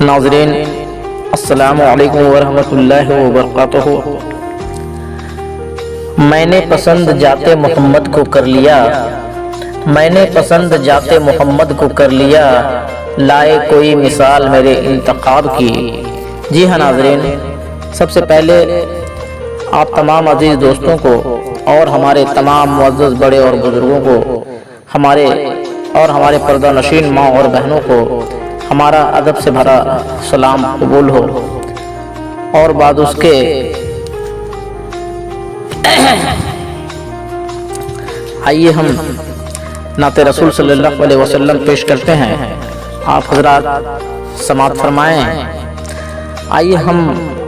ناظرین السلام علیکم ورحمۃ اللہ وبرکاتہ۔ میں نے پسند جاتے محمد کو کر لیا، میں نے پسند جاتے محمد کو کر لیا، لائے کوئی مثال میرے انتخاب کی۔ جی ہاں ناظرین، سب سے پہلے آپ تمام عزیز دوستوں کو اور ہمارے تمام معزز بڑے اور بزرگوں کو، ہمارے پردہ نشین ماں اور بہنوں کو ہمارا ادب سے بھرا سلام قبول ہو۔ اور بعد اس کے آئیے ہم نعت رسول صلی اللہ علیہ وسلم پیش کرتے ہیں، آپ حضرات سماعت فرمائیں۔ آئیے ہم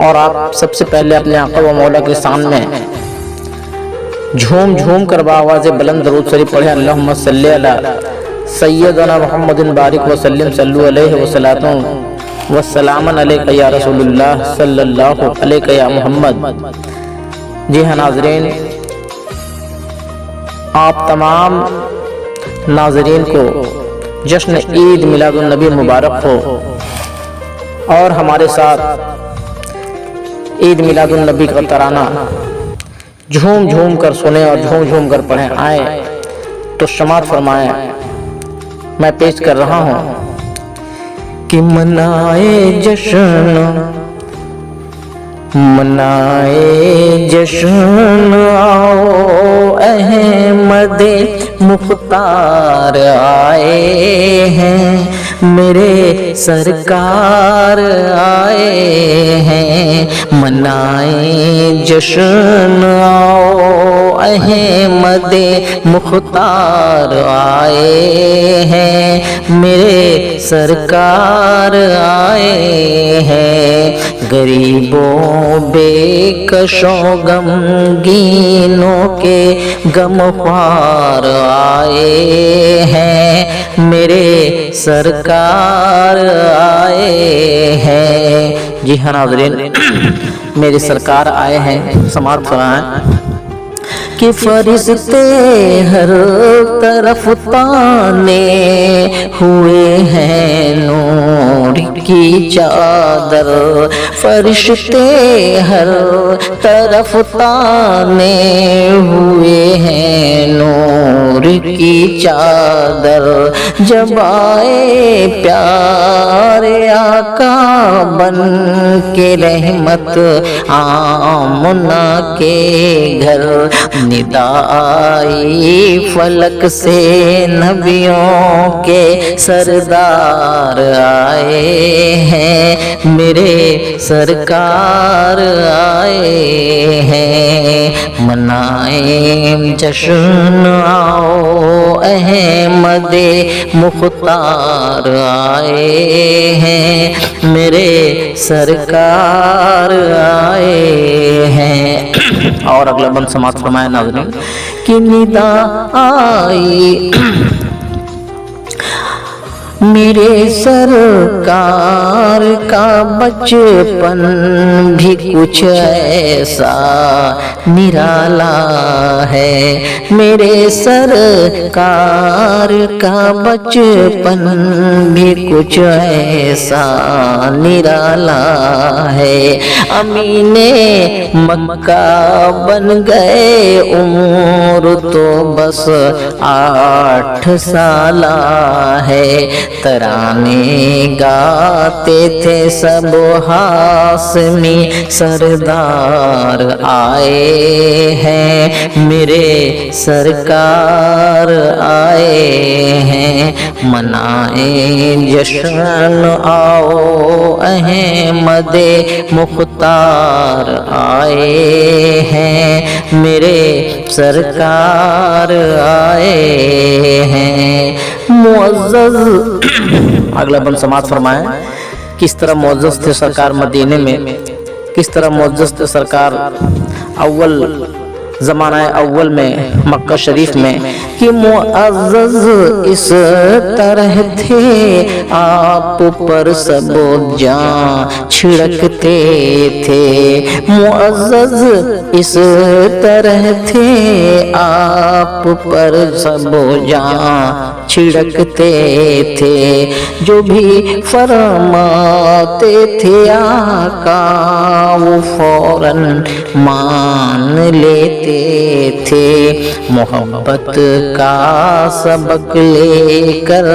اور آپ سب سے پہلے اپنے آقا و مولا کے شان میں جھوم جھوم کر بآواز بلند درود شریف پڑھیں۔ اللہم صلی علی سیدنا محمد بارک وسلم، صلو علیہ وسلاتوں والسلام علیک یا رسول اللہ، صلی اللہ علیک یا محمد۔ جی ہاں ناظرین، آپ تمام ناظرین کو جشن عید میلاد النبی مبارک ہو، اور ہمارے ساتھ عید میلاد النبی کا ترانہ جھوم جھوم کر سنیں اور جھوم جھوم کر پڑھیں۔ آئیں تو سماعت فرمائیں، میں پیش کر رہا ہوں کہ منائے جشن، منائے جشن آؤ، احمد مختار آئے ہیں، میرے سرکار آئے ہیں، منائے جشن آؤ، احمد مختار آئے ہیں، میرے سرکار آئے ہیں، غریبوں بے کشوں غمگینوں کے غمخوار آئے ہیں، میرے سرکار آئے ہیں۔ جی ہاں ناظرین، میرے سرکار آئے ہیں، سماعت فرمائیں کہ فرشتے ہر طرف تانے ہوئے ہیں نور کی چادر، فرشتے ہر طرف تانے ہوئے ہیں نور کی چادر، جب آئے پیارے آقا بن کے رحمت آمنہ کے گھر، ندا آئی فلک سے نبیوں کے سردار آئے ہیں، میرے سرکار آئے ہیں، منائیں جشن آؤ، احمد مختار آئے ہیں، میرے سرکار آئے ہیں۔ اور اگلا بند سماعت فرمائے ناظرین کہ ندا آئی میرے سرکار کا بچپن بھی کچھ ایسا نرالا ہے، میرے سرکار کا بچپن بھی کچھ ایسا نرالا ہے، امین مکہ بن گئے عمر تو بس 8 سالہ ہے، ترانے گاتے تھے سب ہاشمی سردار آئے ہیں، میرے سرکار آئے ہیں، منائیں جشن آؤ، احمد مختار آئے ہیں، میرے سرکار آئے ہیں۔ معزز اگلا بند سماعت فرمائیں، کس طرح معزز تھے سرکار مدینے میں، کس طرح معزز تھے سرکار اول زمانہ اول میں مکہ شریف میں، کہ معزز اس طرح تھے آپ پر سب جان چھڑکتے تھے، معزز اس طرح تھے آپ پر سب جان چھڑکتے تھے، جو بھی فرماتے تھے آقا وہ فوراً مان لیتے تھے، محبت کا سبق لے کر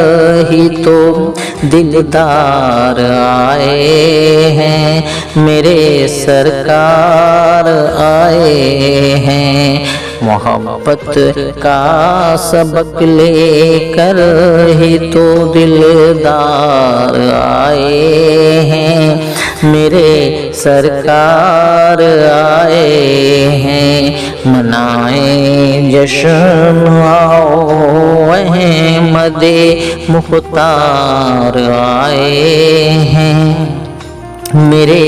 ہی تو دلدار آئے ہیں، میرے سرکار آئے ہیں، محبت کا سبق لے کر ہی تو دلدار آئے ہیں، میرے سرکار آئے ہیں، منائیں جشن آؤ احمد مختار آئے ہیں، میرے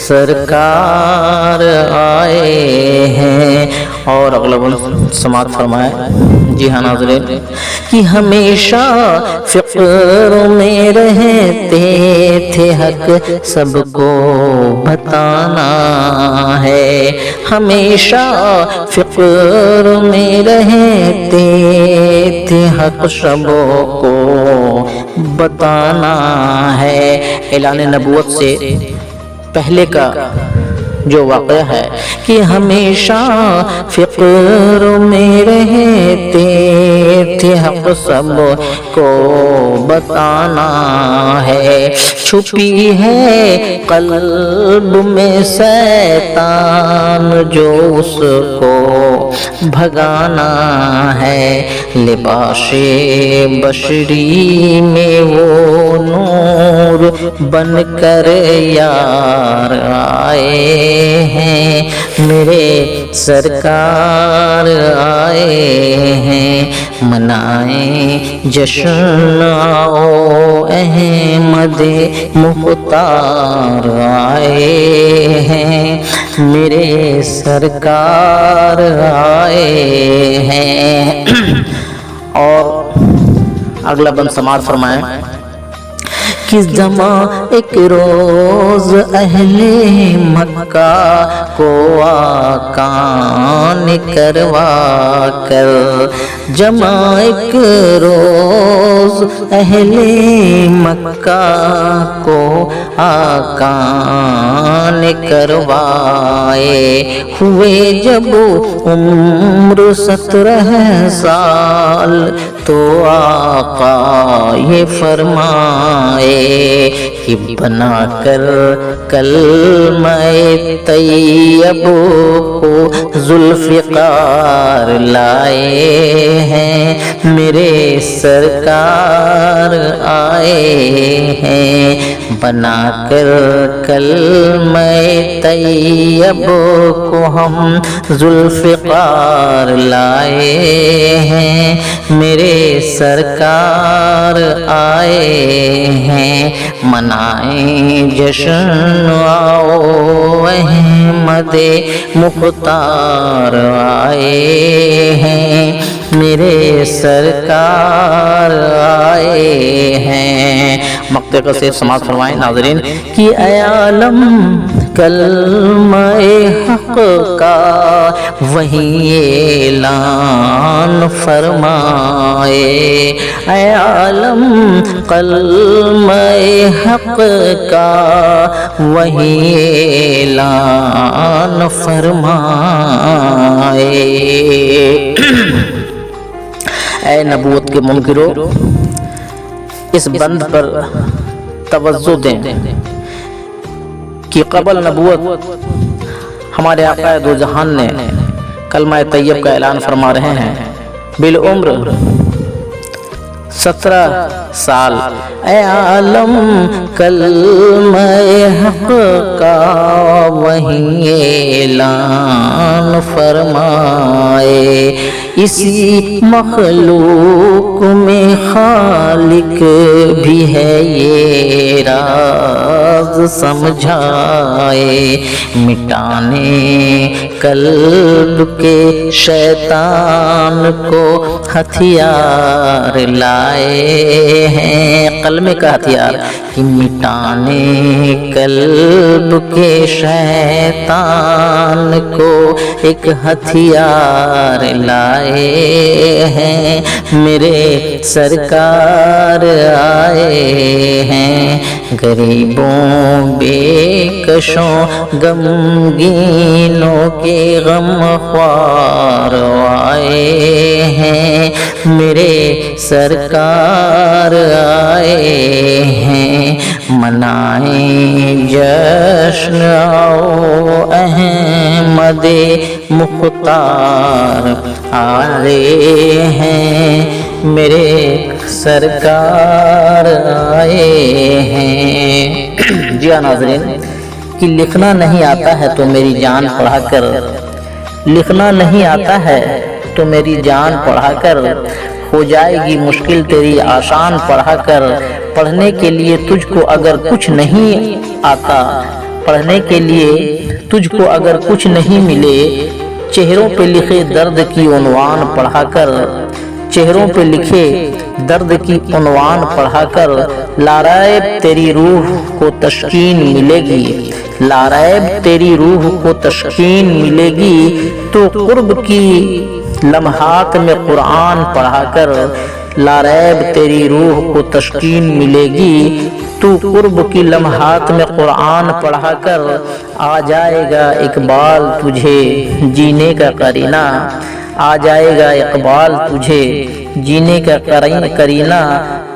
سرکار آئے ہیں۔ اور اگلا سماعت فرمائے۔ جی ہاں ناظرین، کہ ہمیشہ فقر میں رہتے تھے، حق سب کو بتانا ہے، ہمیشہ فقر میں رہتے تھے، حق سب کو بتانا ہے۔ اعلان نبوت سے پہلے کا جو واقعہ ہے کہ ہمیشہ فقر میں رہتے تھے، حق سب کو بتانا ہے، چھپی ہے قلب میں شیطان جو اس کو بھگانا ہے، لباس بشری میں وہ نور بن کر یار آئے ہیں، میرے سرکار آئے ہیں، منائیں جشن آؤ احمد مختار آئے ہیں، میرے سرکار آئے ہیں۔ اور اگلا بند سماعت فرمائیں۔ کس زمان ایک روز اہل مکہ کو آقا نے کروا کر جمع، ایک روز اہل مکہ کو آقا نے کروائے، ہوئے جب عمر 17 سال تو آقا یہ فرمائے کہ بنا کر کلمہ طیب کو ذوالفقار لائے ہیں، میرے سرکار آئے ہیں، بنا کر کلمہ طیب کو ہم ذوالفقار لائے ہیں، میرے سرکار آئے ہیں، منائیں جشن آؤ احمد مختار آئے ہیں، میرے سرکار آئے ہیں۔ مقطع کا صرف سماعت فرمائیں ناظرین کہ اے عالم کلمہ حق کا وہی اعلان فرمائے، اے عالم کلمہ حق کا وہی اعلان فرمائے۔ اے نبوت کے منکرو، اس بند پر توجہ دیں کہ قبل نبوت ہمارے آقا دو جہان نے کلمہ طیب کا اعلان فرما رہے ہیں، بالعمر 17 سال۔ اے عالم کلمہ حق کا وہی اعلان فرمائے، اسی مخلوق میں خالق بھی ہے یہ راز راز سمجھائے، مٹانے قلب کے شیطان کو ہتھیار لائے ہیں، قلم کا ہتھیار کہ مٹانے قلب کے شیطان کو ایک ہتھیار لائے ہیں، میرے سرکار آئے ہیں، غریبوں بے کشوں غمگینوں کے غم خوار آئے ہیں، میرے سرکار آئے ہیں، منائیں جشن آؤ احمد مختار آئے ہیں، میرے سرکار آئے ہیں۔ جی ہاں ناظرین، کہ لکھنا نہیں آتا ہے تو میری جان پڑھا کر، لکھنا نہیں آتا ہے تو میری جان پڑھا کر، ہو جائے گی مشکل تیری آسان پڑھا کر، پڑھنے کے لیے تجھ کو اگر کچھ نہیں آتا، پڑھنے کے لیے تجھ کو اگر کچھ نہیں ملے، چہروں پہ لکھے درد کی عنوان پڑھا کر، چہروں پہ لکھے درد کی عنوان پڑھا کر، لاریب تیری روح کو تسکین ملے گی، لاریب تیری روح کو تسکین ملے گی، تو قرب کی لمحات میں قرآن پڑھا کر، لاریب تیری روح کو تسکین ملے گی، تو قرب کی لمحات میں قرآن پڑھا کر، آ جائے گا اقبال تجھے جینے کا قرینہ، آ جائے گا اقبال تجھے جینے کا قرینہ،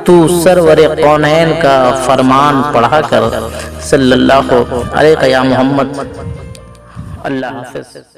تو سرور کونین کا فرمان پڑھا کر، صلی اللہ علیہ یا محمد۔ اللہ حافظ۔